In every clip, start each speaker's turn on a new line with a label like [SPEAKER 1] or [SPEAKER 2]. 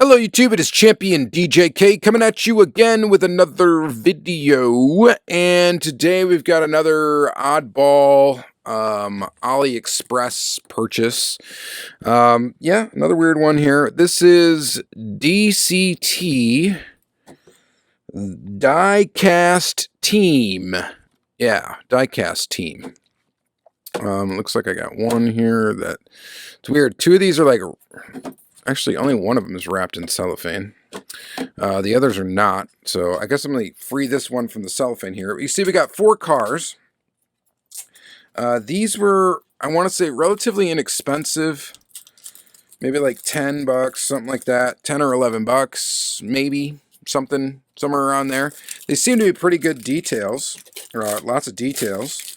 [SPEAKER 1] Hello YouTube, it is Championdjk coming at you again with another video, and today we've got another oddball AliExpress purchase. Yeah, another weird one here. This is DCT Diecast Team. Yeah, Diecast Team. Looks like I got one here that it's weird. Two of these are like, actually only one of them is wrapped in cellophane. The others are not. So I guess I'm going to free this one from the cellophane here. You see we got 4 cars. These were, I want to say, relatively inexpensive. Maybe like 10 bucks, something like that. 10 or 11 bucks, maybe. Something, somewhere around there. They seem to be pretty good details. Lots of details.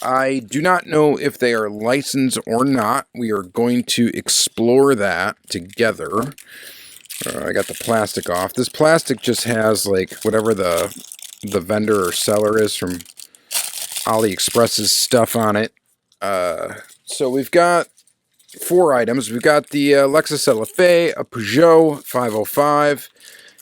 [SPEAKER 1] I do not know if they are licensed or not. We are going to explore that together. I got the plastic off. This plastic just has like whatever the vendor or seller is from AliExpress's stuff on it. So we've got 4 items. We've got the Lexus LFA, a Peugeot 505,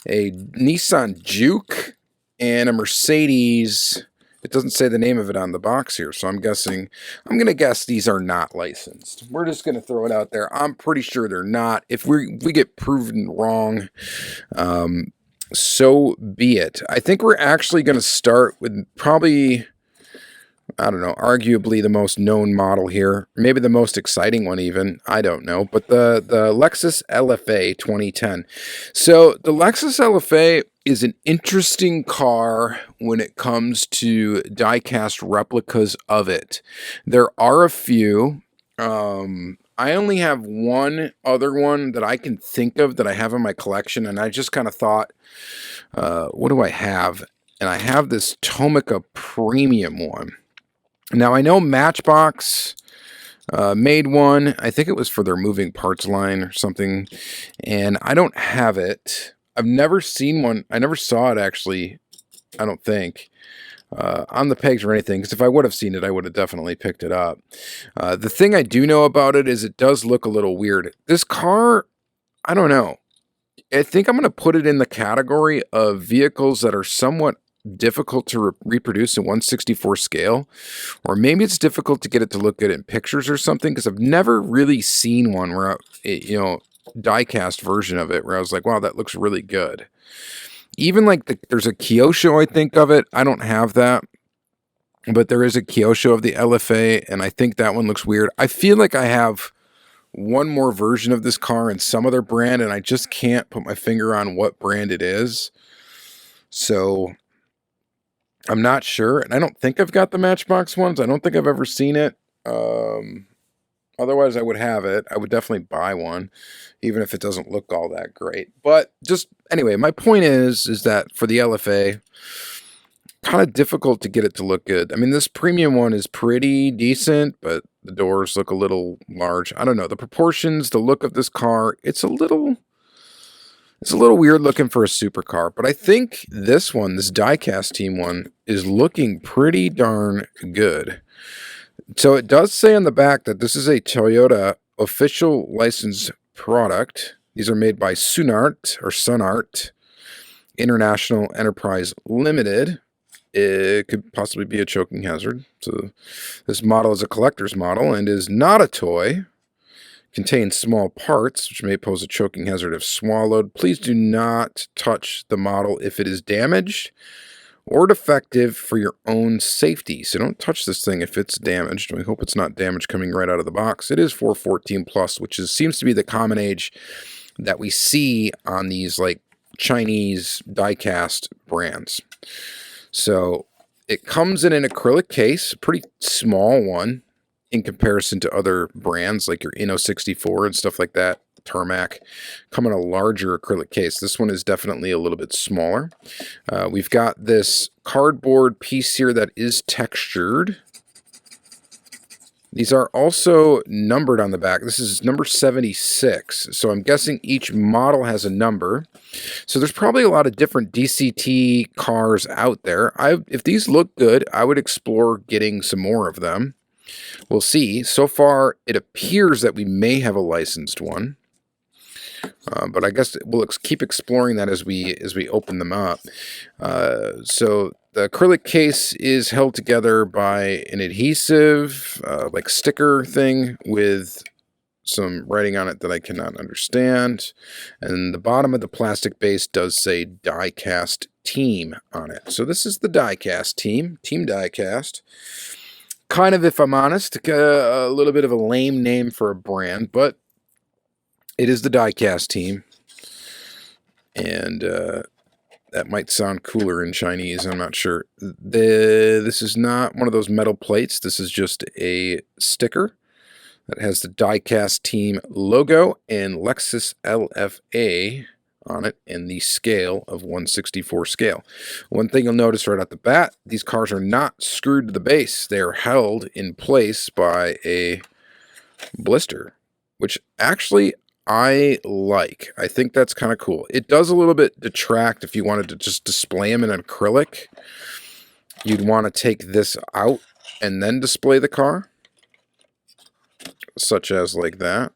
[SPEAKER 1] a Nissan Juke, and a Mercedes. It doesn't say the name of it on the box here, so I'm going to guess these are not licensed. We're just going to throw it out there. I'm pretty sure they're not. If we get proven wrong, so be it. I think we're actually going to start with probably, I don't know, arguably the most known model here. Maybe the most exciting one even. I don't know. But the Lexus LFA 2010. So the Lexus LFA is an interesting car when it comes to die-cast replicas of it. There are a few. I only have one other one that I can think of that I have in my collection, and I just kind of thought, what do I have? And I have this Tomica Premium one. Now, I know Matchbox made one. I think it was for their moving parts line or something, and I don't have it. I've never seen one. I never saw it, actually, I don't think, on the pegs or anything, because if I would have seen it, I would have definitely picked it up. The thing I do know about it is it does look a little weird. This car, I don't know. I think I'm going to put it in the category of vehicles that are somewhat difficult to reproduce in 1/64 scale, or maybe it's difficult to get it to look good in pictures or something, because I've never really seen one where, die-cast version of it where I was like, wow, that looks really good. Even like there's a Kyosho, I think, of it. I don't have that, but there is a Kyosho of the LFA, and I think that one looks weird. I feel like I have one more version of this car in some other brand, and I just can't put my finger on what brand it is. So I'm not sure, and I don't think I've got the Matchbox ones. I don't think I've ever seen it. Otherwise, I would have it. I would definitely buy one, even if it doesn't look all that great. But just, anyway, my point is that for the LFA, kind of difficult to get it to look good. I mean, this premium one is pretty decent, but the doors look a little large. I don't know. The proportions, the look of this car, it's a little weird looking for a supercar. But I think this one, this Diecast Team one, is looking pretty darn good. So it does say on the back that this is a Toyota official licensed product. These are made by Sunart International Enterprise Limited. It could possibly be a choking hazard. So this model is a collector's model and is not a toy. Contains small parts which may pose a choking hazard if swallowed. Please do not touch the model if it is damaged or defective for your own safety. So don't touch this thing if it's damaged. We hope it's not damaged coming right out of the box. It is 414 plus, which seems to be the common age that we see on these like Chinese die-cast brands. So it comes in an acrylic case, a pretty small one in comparison to other brands like your Inno 64 and stuff like that. Tarmac come in a larger acrylic case. This one is definitely a little bit smaller. We've got this cardboard piece here that is textured. These are also numbered on the back. This is number 76, so I'm guessing each model has a number. So there's probably a lot of different DCT cars out there. If these look good, I would explore getting some more of them. We'll see. So far, it appears that we may have a licensed one. But I guess we'll keep exploring that as we open them up. So the acrylic case is held together by an adhesive, like sticker thing with some writing on it that I cannot understand. And the bottom of the plastic base does say Diecast Team on it. So this is the Diecast team, Team Diecast. Kind of, if I'm honest, a little bit of a lame name for a brand, but it is the Diecast team. And that might sound cooler in Chinese, I'm not sure. This is not one of those metal plates. This is just a sticker that has the Diecast team logo and Lexus LFA on it and the scale of 1/64 scale. One thing you'll notice right off the bat, these cars are not screwed to the base. They are held in place by a blister, which actually I like. I think that's kind of cool. It does a little bit detract if you wanted to just display them in an acrylic. You'd want to take this out and then display the car, such as like that.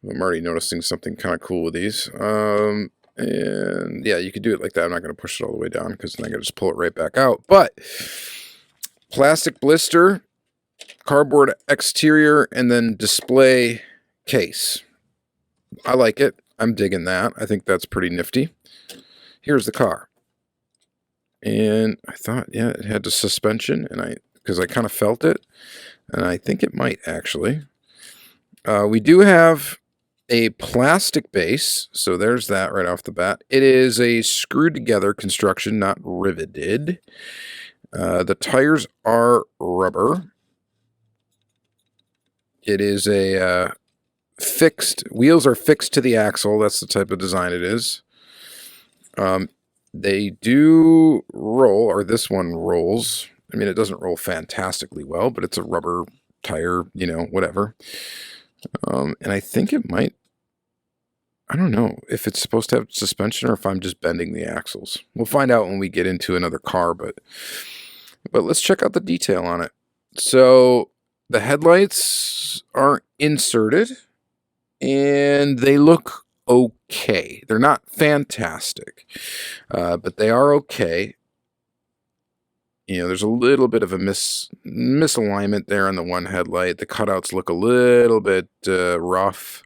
[SPEAKER 1] I'm already noticing something kind of cool with these. And yeah, you could do it like that. I'm not going to push it all the way down because then I can just pull it right back out. But plastic blister, cardboard exterior, and then display case. I like it. I'm digging that. I think that's pretty nifty. Here's the car. And I thought, yeah, it had the suspension, and because I kind of felt it, and I think it might actually. We do have a plastic base, so there's that right off the bat. It is a screwed together construction, not riveted. The tires are rubber. It is a fixed, wheels are fixed to the axle. That's the type of design it is. They do roll, or this one rolls. I mean, it doesn't roll fantastically well, but it's a rubber tire, you know, whatever. And I think it might, I don't know if it's supposed to have suspension or if I'm just bending the axles. We'll find out when we get into another car, but let's check out the detail on it. So the headlights are inserted and they look okay. They're not fantastic, but they are okay. You know, there's a little bit of a misalignment there on the one headlight. The cutouts look a little bit rough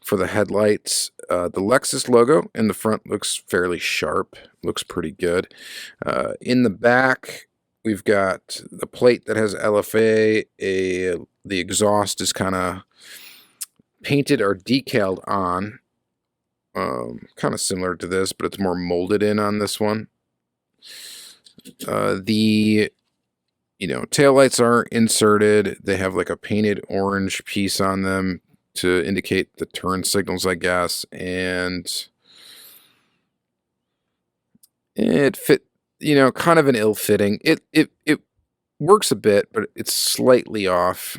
[SPEAKER 1] for the headlights. The Lexus logo in the front looks fairly sharp. Looks pretty good. In the back, we've got the plate that has LFA. The exhaust is kind of painted or decaled on. Kind of similar to this, but it's more molded in on this one. The taillights are inserted. They have like a painted orange piece on them to indicate the turn signals, I guess, and it fit, kind of an ill-fitting. It works a bit, but it's slightly off.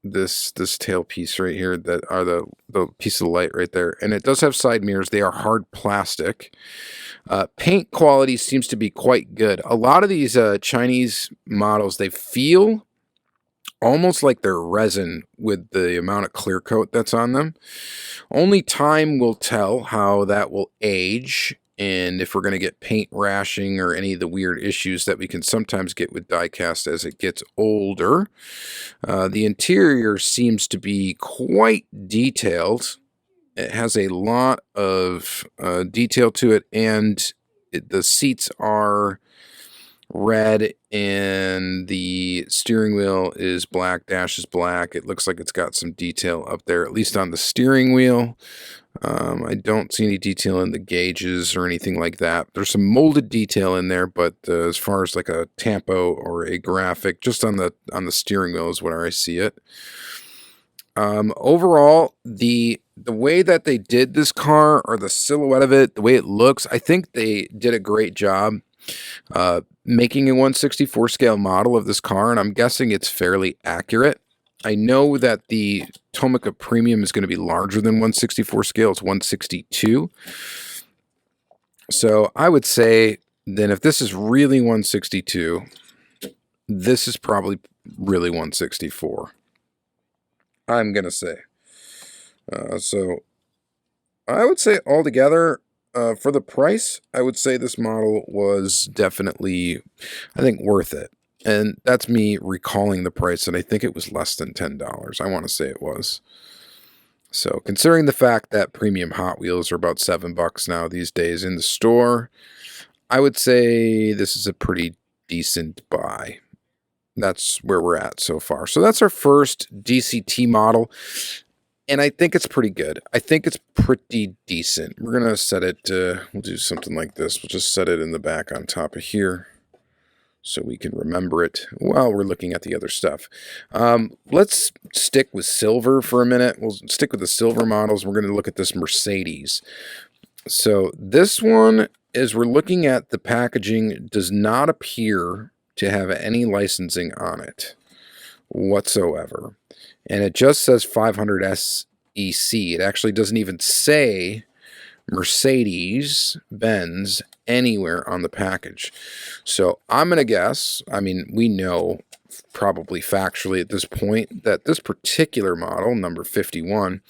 [SPEAKER 1] This tail piece right here, that are the piece of the light right there, and it does have side mirrors. They are hard plastic. Paint quality seems to be quite good. A lot of these Chinese models, they feel almost like they're resin with the amount of clear coat that's on them. Only time will tell how that will age and if we're going to get paint rashing or any of the weird issues that we can sometimes get with diecast as it gets older. The interior seems to be quite detailed. It has a lot of detail to it, and the seats are red, and the steering wheel is black, dash is black. It looks like it's got some detail up there, at least on the steering wheel. I don't see any detail in the gauges or anything like that. There's some molded detail in there, but as far as like a tampo or a graphic, just on the steering wheel is where I see it. Overall, the way that they did this car, or the silhouette of it, the way it looks, I think they did a great job making a 1/64 scale model of this car, and I'm guessing it's fairly accurate. I know that the Tomica Premium is going to be larger than 1/64 scale. It's 1/62. So I would say then if this is really 1/62, this is probably really 1/64. I'm going to say. So I would say altogether, for the price, I would say this model was definitely, I think, worth it. And that's me recalling the price, and I think it was less than $10. I want to say it was. So considering the fact that premium Hot Wheels are about $7 now these days in the store, I would say this is a pretty decent buy. That's where we're at so far. So that's our first DCT model. And I think it's pretty good. I think it's pretty decent. We're going to set it, we'll do something like this. We'll just set it in the back on top of here so we can remember it while we're looking at the other stuff. Let's stick with silver for a minute. We'll stick with the silver models. We're going to look at this Mercedes. So this one, as we're looking at the packaging, does not appear to have any licensing on it whatsoever. And it just says 500 SEC. It actually doesn't even say Mercedes, Benz, anywhere on the package. So I'm going to guess, I mean, we know probably factually at this point that this particular model, number 51,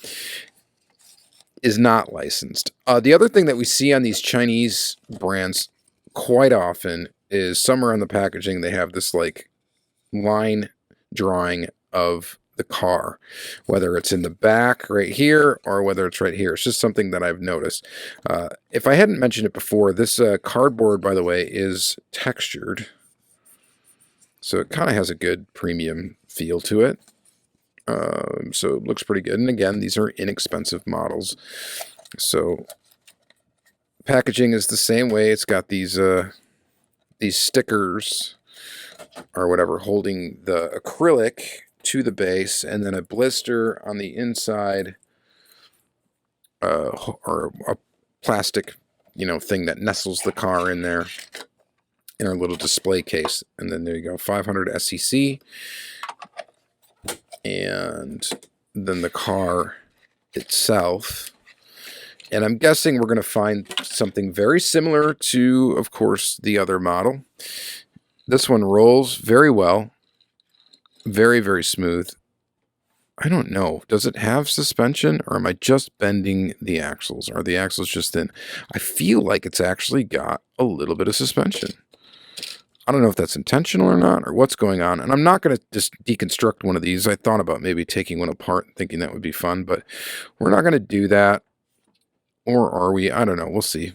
[SPEAKER 1] is not licensed. The other thing that we see on these Chinese brands quite often is somewhere on the packaging they have this like line drawing of the car, whether it's in the back right here or whether it's right here. It's just something that I've noticed. If I hadn't mentioned it before, this cardboard, by the way, is textured. So it kind of has a good premium feel to it. So it looks pretty good. And again, these are inexpensive models. So packaging is the same way. It's got these stickers or whatever holding the acrylic to the base, and then a blister on the inside, or a plastic, thing that nestles the car in there in our little display case. And then there you go, 500 SEC, and then the car itself. And I'm guessing we're going to find something very similar to, of course, the other model. This one rolls very well. Very, very smooth. I don't know. Does it have suspension, or am I just bending the axles? Are the axles just thin? I feel like it's actually got a little bit of suspension. I don't know if that's intentional or not, or what's going on. And I'm not going to just deconstruct one of these. I thought about maybe taking one apart and thinking that would be fun, but we're not going to do that. Or are we? I don't know. We'll see.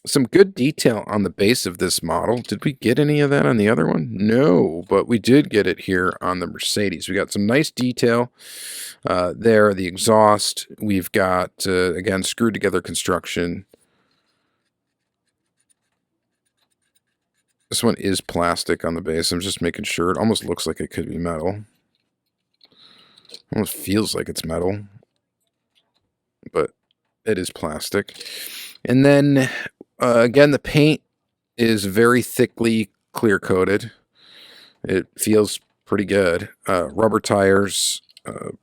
[SPEAKER 1] Some good detail on the base of this model. Did we get any of that on the other one? No, but we did get it here on the Mercedes. We got some nice detail there. The exhaust. We've got, again, screwed together construction. This one is plastic on the base. I'm just making sure. It almost looks like it could be metal. Almost feels like it's metal, but it is plastic. And then, again, the paint is very thickly clear coated. It feels pretty good. Rubber tires,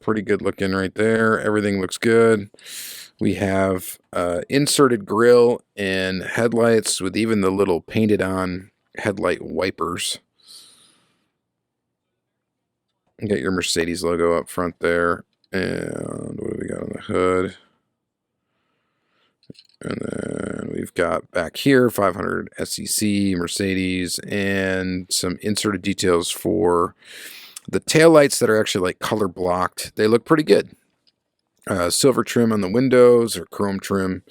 [SPEAKER 1] pretty good looking right there. Everything looks good. We have inserted grille and headlights with even the little painted on headlight wipers. You got your Mercedes logo up front there. And what do we got on the hood? And then we've got back here 500 SEC, Mercedes, and some inserted details for the taillights that are actually like color blocked. They look pretty good. Silver trim on the windows, or chrome trim.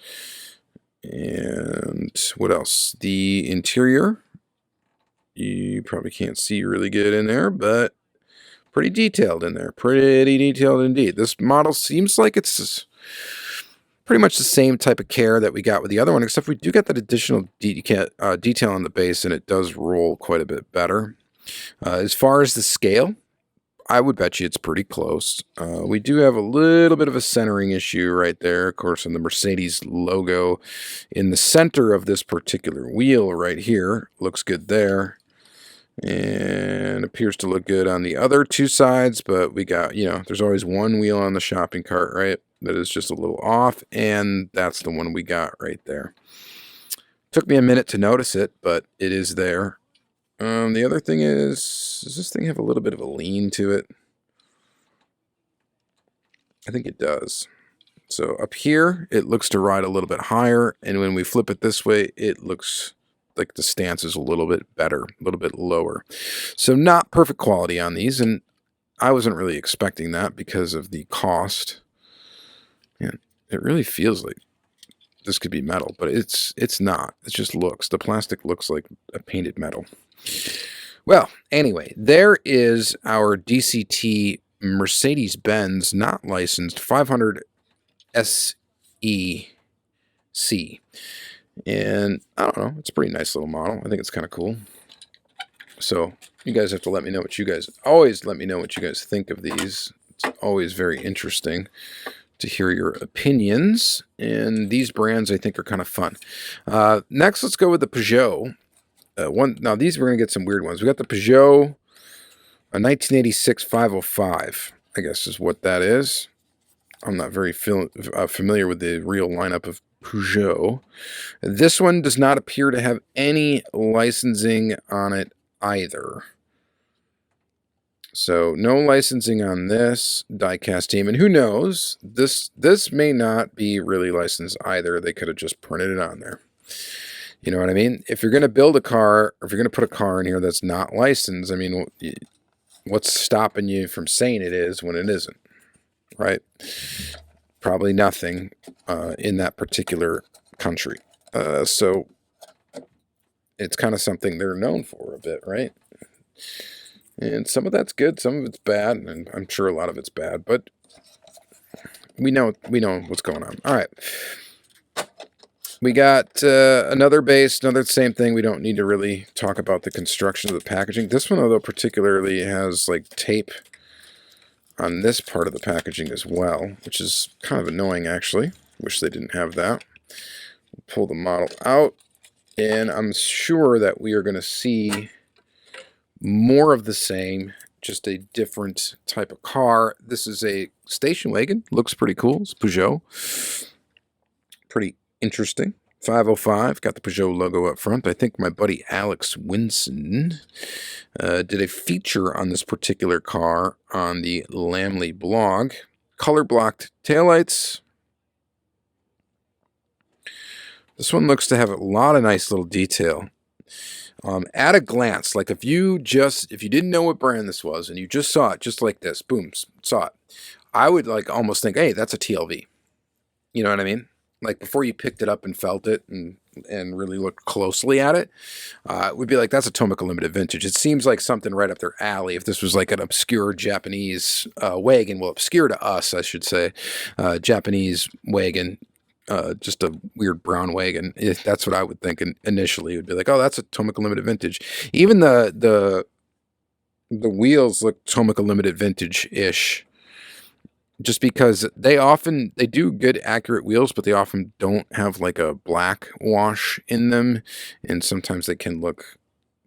[SPEAKER 1] And what else? The interior. You probably can't see really good in there, but pretty detailed in there. Pretty detailed indeed. This model seems like it's pretty much the same type of care that we got with the other one, except we do get that additional detail on the base, and it does roll quite a bit better. As far as the scale, I would bet you it's pretty close. We do have a little bit of a centering issue right there, of course, in the Mercedes logo in the center of this particular wheel right here. Looks good there. And appears to look good on the other two sides, but we got, there's always one wheel on the shopping cart, right? That is just a little off, and that's the one we got right there. Took me a minute to notice it, but it is there. The other thing is, does this thing have a little bit of a lean to it? I think it does. So up here, it looks to ride a little bit higher, and when we flip it this way, it looks like the stance is a little bit better, a little bit lower. So not perfect quality on these, and I wasn't really expecting that because of the cost. And it really feels like this could be metal, but it's not. It just looks. The plastic looks like a painted metal. Well, anyway, there is our DCT Mercedes-Benz not licensed 500 SEC. And I don't know, it's a pretty nice little model. I think it's kind of cool. So you guys have to let me know what you guys, always let me know what you guys think of these. It's always very interesting to hear your opinions. And these brands I think are kind of fun. Next, let's go with the Peugeot. Now these we're going to get some weird ones. We got the Peugeot, a 1986 505, I guess is what that is. I'm not very familiar with the real lineup of Peugeot. This one does not appear to have any licensing on it either. So no licensing on this diecast team. And who knows, this may not be really licensed either. They could have just printed it on there. You know what I mean? If you're going to build a car, or if you're going to put a car in here that's not licensed, I mean, what's stopping you from saying it is when it isn't, right? Probably nothing in that particular country. So it's kind of something they're known for a bit, right? And some of that's good, some of it's bad, and I'm sure a lot of it's bad, but we know what's going on. All right. We got another base, another same thing. We don't need to really talk about the construction of the packaging. This one, although particularly, has like tape on this part of the packaging as well, which is kind of annoying actually. Wish they didn't have that. We'll pull the model out, and I'm sure that we are going to see more of the same, just a different type of car. This is a station wagon. Looks pretty cool. It's Peugeot. Pretty interesting. 505, got the Peugeot logo up front. I think my buddy Alex Winson did a feature on this particular car on the Lamley blog. Color blocked taillights. This one looks to have a lot of nice little detail. At a glance, like if you didn't know what brand this was and you just saw it just like this, boom, saw it, I would like almost think, hey, that's a TLV. You know what I mean? Like before you picked it up and felt it and really looked closely at it, it would be like, that's a Tomica Limited Vintage. It seems like something right up their alley. If this was like an obscure Japanese wagon, well, obscure to us, I should say, Japanese wagon, just a weird brown wagon. That's what I would think initially. It would be like, oh, that's a Tomica Limited Vintage. Even the wheels look Tomica Limited Vintage-ish. Just because they do good accurate wheels, but they often don't have like a black wash in them, and sometimes they can look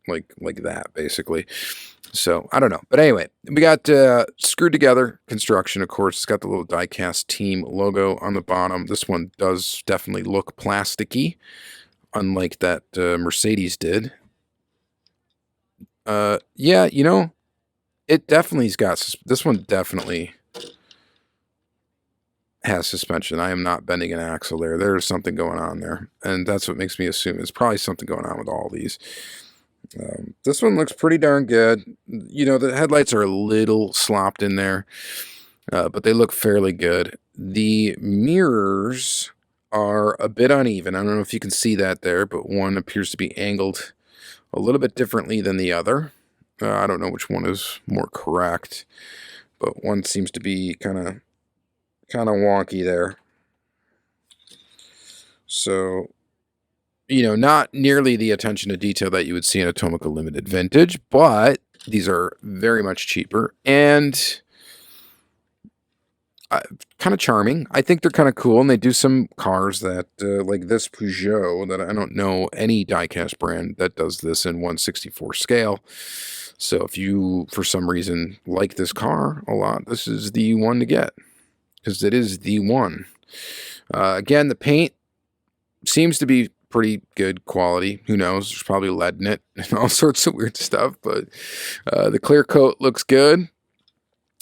[SPEAKER 1] like that basically. So I don't know, but anyway, we got screwed together construction. Of course, it's got the little Diecast team logo on the bottom. This one does definitely look plasticky, unlike that Mercedes did. Yeah, you know, it definitely's got this one definitely has suspension. I am not bending an axle there. There's something going on there, and that's what makes me assume it's probably something going on with all these. This one looks pretty darn good. You know, the headlights are a little slopped in there, but they look fairly good. The mirrors are a bit uneven. I don't know if you can see that there, but one appears to be angled a little bit differently than the other. I don't know which one is more correct, but one seems to be kind of wonky there. So, you know, not nearly the attention to detail that you would see in a Tomica Limited Vintage, but these are very much cheaper and kind of charming. I think they're kind of cool, and they do some cars that, like this Peugeot, that I don't know any diecast brand that does this in 1/64 scale. So if you, for some reason, like this car a lot, this is the one to get, because it is the one. Again, the paint seems to be pretty good quality. Who knows? There's probably lead in it and all sorts of weird stuff, but the clear coat looks good.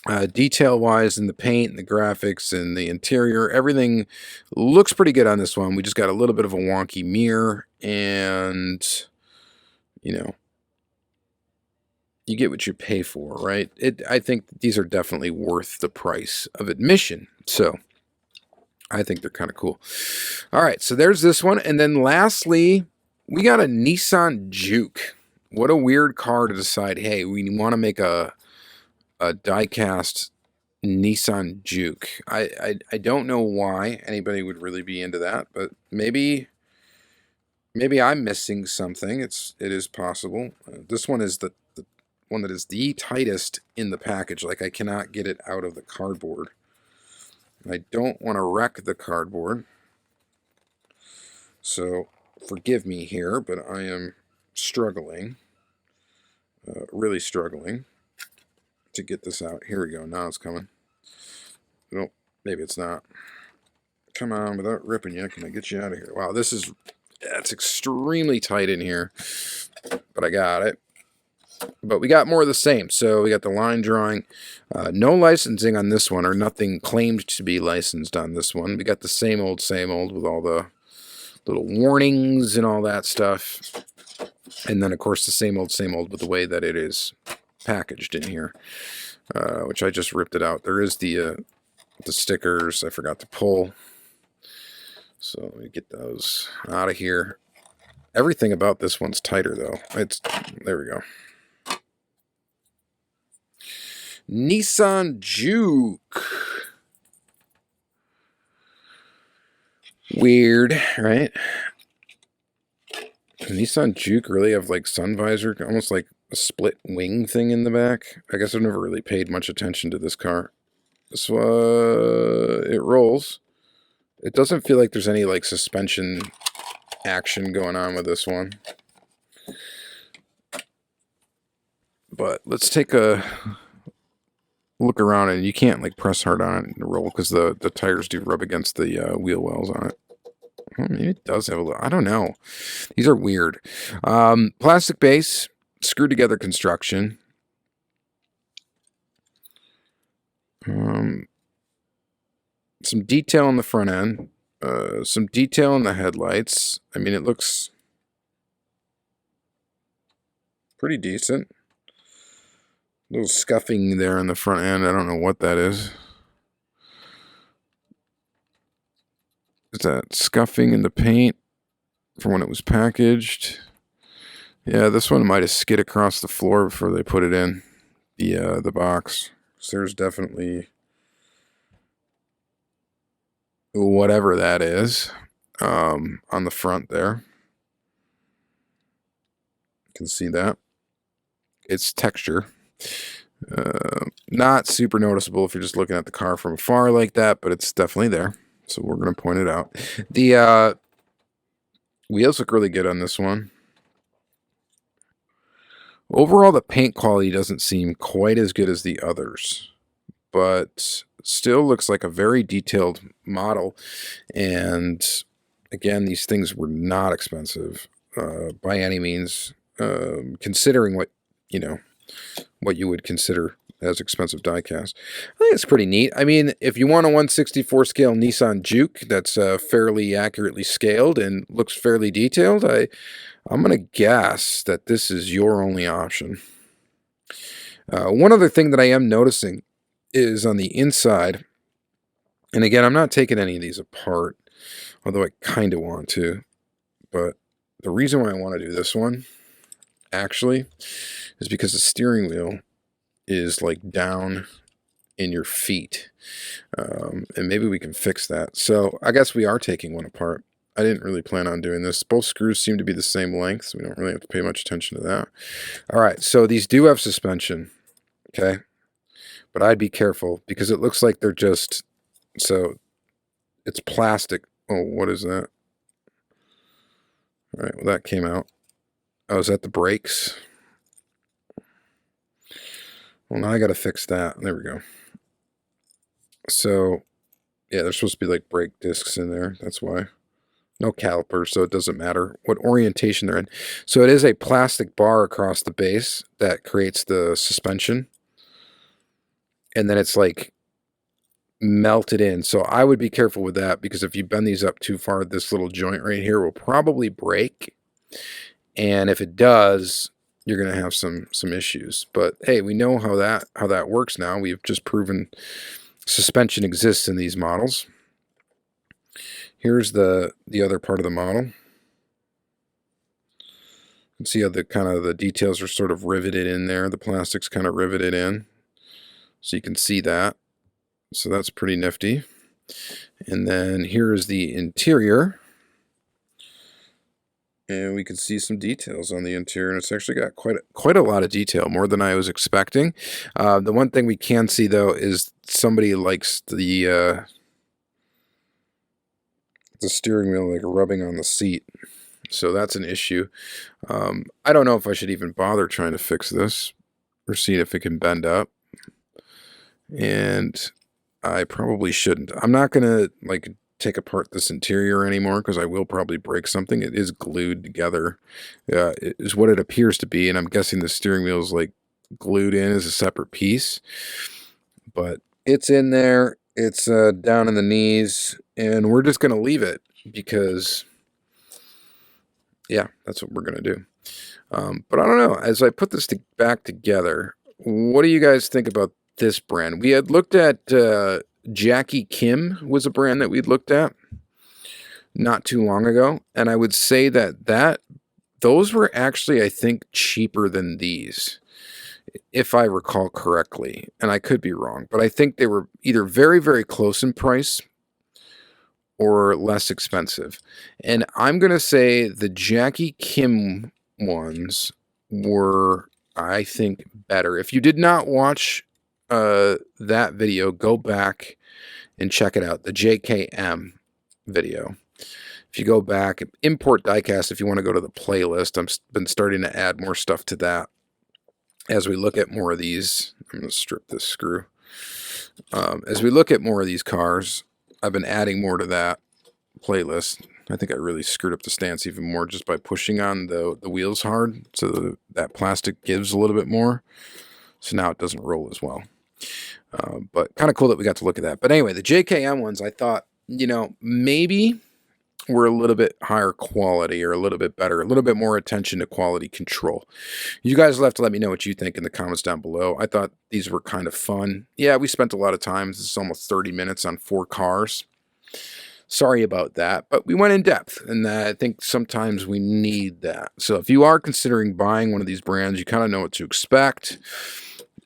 [SPEAKER 1] Detail-wise, in the paint, and the graphics, and the interior, everything looks pretty good on this one. We just got a little bit of a wonky mirror, and, you know, you get what you pay for, right? I think these are definitely worth the price of admission. So I think they're kind of cool. All right, so there's this one. And then lastly, we got a Nissan Juke. What a weird car to decide, hey, we want to make a diecast Nissan Juke. I don't know why anybody would really be into that, but maybe I'm missing something. It is possible. This one is the one that is the tightest in the package. Like, I cannot get it out of the cardboard. I don't want to wreck the cardboard, so forgive me here, but I am struggling, really struggling to get this out. Here we go. Now it's coming. Nope, maybe it's not. Come on, without ripping you, can I get you out of here? Wow, that's extremely tight in here, but I got it. But we got more of the same. So we got the line drawing. No licensing on this one, or nothing claimed to be licensed on this one. We got the same old with all the little warnings and all that stuff. And then, of course, the same old with the way that it is packaged in here, which I just ripped it out. There is the stickers I forgot to pull. So let me get those out of here. Everything about this one's tighter, though. There we go. Nissan Juke. Weird, right? Nissan Juke really have like sun visor, almost like a split wing thing in the back. I guess I've never really paid much attention to this car. So it rolls. It doesn't feel like there's any like suspension action going on with this one. But let's take a look around, and you can't like press hard on it and roll because the tires do rub against the wheel wells on it. Well, maybe it does have a little, I don't know. These are weird. Plastic base, screwed together construction. Some detail on the front end. Some detail on the headlights. I mean, it looks pretty decent. A little scuffing there on the front end. I don't know what that is. Is that scuffing in the paint from when it was packaged? Yeah, this one might have skid across the floor before they put it in the box. So there's definitely whatever that is on the front there. You can see that. It's texture. Not super noticeable if you're just looking at the car from afar like that, but it's definitely there. So we're going to point it out. The wheels look really good on this one. Overall, the paint quality doesn't seem quite as good as the others, but still looks like a very detailed model. And again, these things were not expensive by any means, considering what you would consider as expensive diecast. I think it's pretty neat. I mean, if you want a 1/64 scale Nissan Juke that's fairly accurately scaled and looks fairly detailed, I'm going to guess that this is your only option. One other thing that I am noticing is on the inside, and again, I'm not taking any of these apart, although I kind of want to, but the reason why I want to do this one, actually, is because the steering wheel is like down in your feet, and maybe we can fix that. So I guess we are taking one apart. I didn't really plan on doing this. Both screws seem to be the same length, so we don't really have to pay much attention to that. All right, so these do have suspension, okay? But I'd be careful because it looks like they're just, so it's plastic. Oh, what is that? All right, well, that came out. Oh, is that the brakes? Well, now I got to fix that. There we go. So, yeah, there's supposed to be like brake discs in there. That's why. No calipers, so it doesn't matter what orientation they're in. So it is a plastic bar across the base that creates the suspension. and then it's like melted in. So I would be careful with that, because if you bend these up too far, this little joint right here will probably break. And if it does, you're going to have some issues. But hey, we know how that works now. We've just proven suspension exists in these models. Here's the other part of the model. You can see how the details are sort of riveted in there. The plastic's kind of riveted in. So you can see that. So that's pretty nifty. And then here is the interior. And we can see some details on the interior, and it's actually got quite a lot of detail, more than I was expecting. The one thing we can see, though, is somebody likes the steering wheel like rubbing on the seat. So that's an issue. I don't know if I should even bother trying to fix this or seeing if it can bend up. And I probably shouldn't. I'm not going to like take apart this interior anymore, because I will probably break something. It is glued together, is what it appears to be, and I'm guessing the steering wheel is like glued in as a separate piece. But it's in there. It's down in the knees, and we're just going to leave it because, yeah, that's what we're going to do. But I don't know. As I put this back together, what do you guys think about this brand? We had looked at Jackie Kim was a brand that we'd looked at not too long ago, and I would say that those were actually, I think, cheaper than these, if I recall correctly, and I could be wrong, but I think they were either very, very close in price or less expensive. And I'm going to say the Jackie Kim ones were, I think, better. If you did not watch that video, go back and check it out, the JKM video. If you go back, import Diecast if you want to go to the playlist. I've been starting to add more stuff to that as we look at more of these. I'm going to strip this screw. As we look at more of these cars, I've been adding more to that playlist. I think I really screwed up the stance even more just by pushing on the wheels hard, so that plastic gives a little bit more. So now it doesn't roll as well. But kind of cool that we got to look at that. But anyway, the JKM ones, I thought, maybe were a little bit higher quality, or a little bit better, a little bit more attention to quality control. You guys will have to let me know what you think in the comments down below. I thought these were kind of fun. Yeah, we spent a lot of time. This is almost 30 minutes on 4 cars. Sorry about that, but we went in depth, and I think sometimes we need that. So if you are considering buying one of these brands, you kind of know what to expect.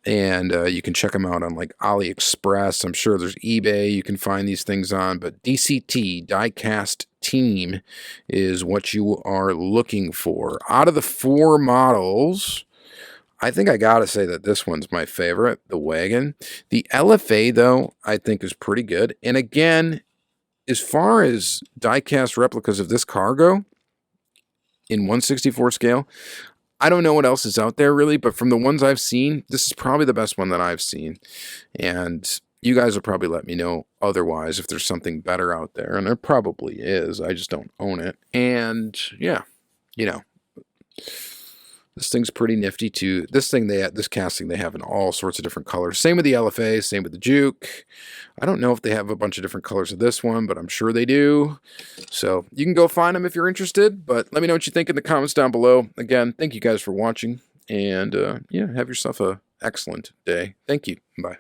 [SPEAKER 1] And you can check them out on like AliExpress. I'm sure there's eBay you can find these things on. But DCT, Diecast Team, is what you are looking for. Out of the 4 models, I think I got to say that this one's my favorite, the wagon. The LFA, though, I think is pretty good. And again, as far as diecast replicas of this car go, in 1/64 scale, I don't know what else is out there really, but from the ones I've seen, this is probably the best one that I've seen. And you guys will probably let me know otherwise if there's something better out there. And there probably is. I just don't own it. And yeah, this thing's pretty nifty too. This casting they have in all sorts of different colors. Same with the LFA, same with the Juke. I don't know if they have a bunch of different colors of this one, but I'm sure they do. So you can go find them if you're interested, but let me know what you think in the comments down below. Again, thank you guys for watching, and yeah, have yourself an excellent day. Thank you. Bye.